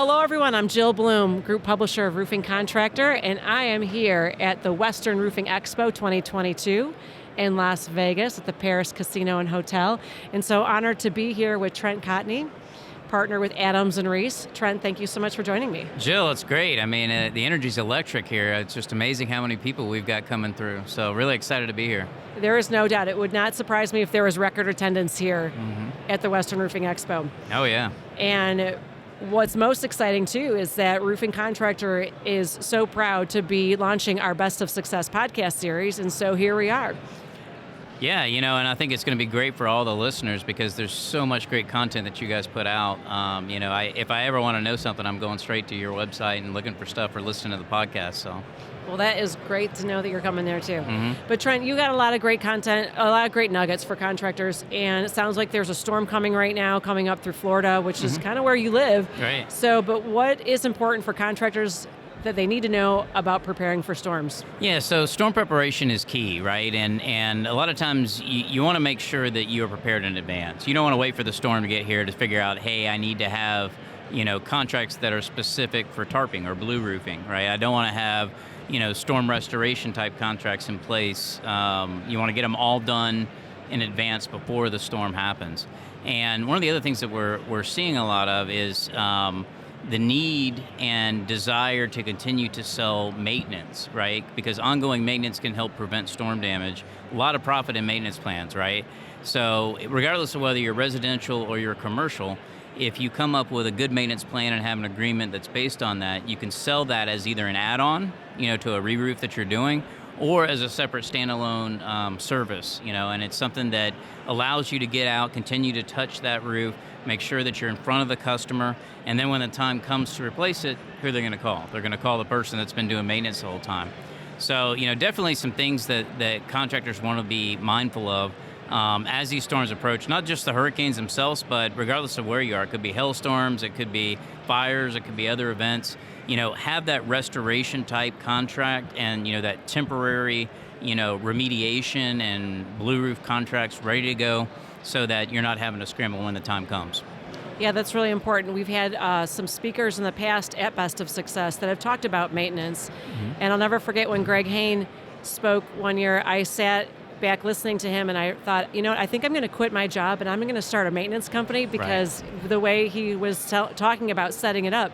hello everyone. I'm Jill Bloom, Group Publisher of Roofing Contractor, and I am here at the Western Roofing Expo 2022 in Las Vegas at the Paris Casino and Hotel. And so honored to be here with Trent Cotney, partner with Adams and Reese. Trent, thank you so much for joining me. Jill, it's great. I mean, the energy's electric here. It's just amazing how many people we've got coming through. So really excited to be here. There is no doubt. It would not surprise me if there was record attendance here at the Western Roofing Expo. Oh, yeah. And what's most exciting, too, is that Roofing Contractor is so proud to be launching our Best of Success podcast series, and so here we are. Yeah, and I think it's going to be great for all the listeners because there's so much great content that you guys put out. If I ever want to know something, I'm going straight to your website and looking for stuff or listening to the podcast, so... Well, that is great to know that you're coming there, too. Mm-hmm. But, Trent, you got a lot of great content, a lot of great nuggets for contractors, and it sounds like there's a storm coming right now, coming up through Florida, which is kind of where you live. Right. So, but what is important for contractors that they need to know about preparing for storms? Yeah, so storm preparation is key, right? And a lot of times you want to make sure that you are prepared in advance. You don't want to wait for the storm to get here to figure out, hey, I need to have, contracts that are specific for tarping or blue roofing, right? I don't want to have, storm restoration type contracts in place. You want to get them all done in advance before the storm happens. And one of the other things that we're seeing a lot of is the need and desire to continue to sell maintenance, right? Because ongoing maintenance can help prevent storm damage. A lot of profit in maintenance plans, right? So regardless of whether you're residential or you're commercial, if you come up with a good maintenance plan and have an agreement that's based on that, you can sell that as either an add-on, to a re-roof that you're doing, or as a separate standalone service, and it's something that allows you to get out, continue to touch that roof, make sure that you're in front of the customer, and then when the time comes to replace it, who are they going to call? They're going to call the person that's been doing maintenance the whole time. So, definitely some things that contractors want to be mindful of as these storms approach, not just the hurricanes themselves, but regardless of where you are. It could be hailstorms, it could be fires, it could be other events. Have that restoration type contract and, that temporary, remediation and blue roof contracts ready to go so that you're not having to scramble when the time comes. Yeah, that's really important. We've had some speakers in the past at Best of Success that have talked about maintenance. And I'll never forget when Greg Hain spoke one year, I sat back listening to him and I thought, I think I'm going to quit my job and I'm going to start a maintenance company because the way he was talking about setting it up.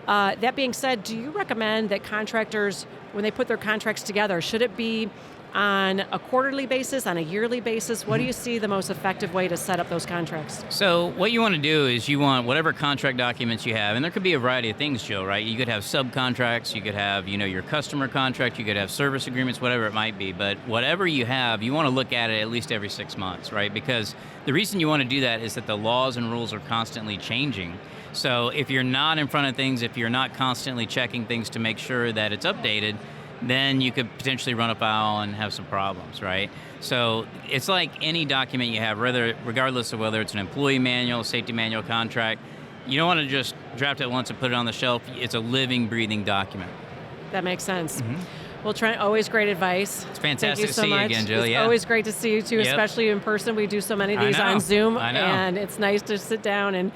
That being said, do you recommend that contractors, when they put their contracts together, should it be on a quarterly basis, on a yearly basis? What do you see the most effective way to set up those contracts? So what you want to do is you want whatever contract documents you have, and there could be a variety of things, Jill, right? You could have subcontracts, you could have, your customer contract, you could have service agreements, whatever it might be. But whatever you have, you want to look at it at least every 6 months, right? Because the reason you want to do that is that the laws and rules are constantly changing. So if you're not in front of things, if you're not constantly checking things to make sure that it's updated, then you could potentially run afoul and have some problems, right? So it's like any document you have, regardless of whether it's an employee manual, safety manual, contract, you don't want to just draft it once and put it on the shelf. It's a living, breathing document. That makes sense. Well, Trent, always great advice. It's fantastic to see you again, Jill. It's always great to see you, too, especially in person. We do so many of these on Zoom, and it's nice to sit down and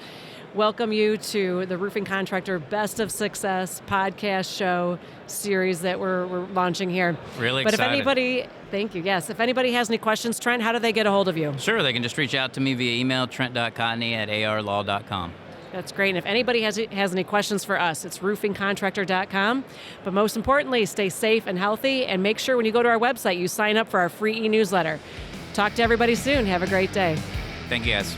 welcome you to the Roofing Contractor Best of Success podcast show series that we're launching here. Really excited. But if anybody, thank you, yes. If anybody has any questions, Trent, how do they get a hold of you? Sure, they can just reach out to me via email, trent.cotney@arlaw.com. That's great. And if anybody has any questions for us, it's roofingcontractor.com. But most importantly, stay safe and healthy, and make sure when you go to our website, you sign up for our free e-newsletter. Talk to everybody soon. Have a great day. Thank you, guys.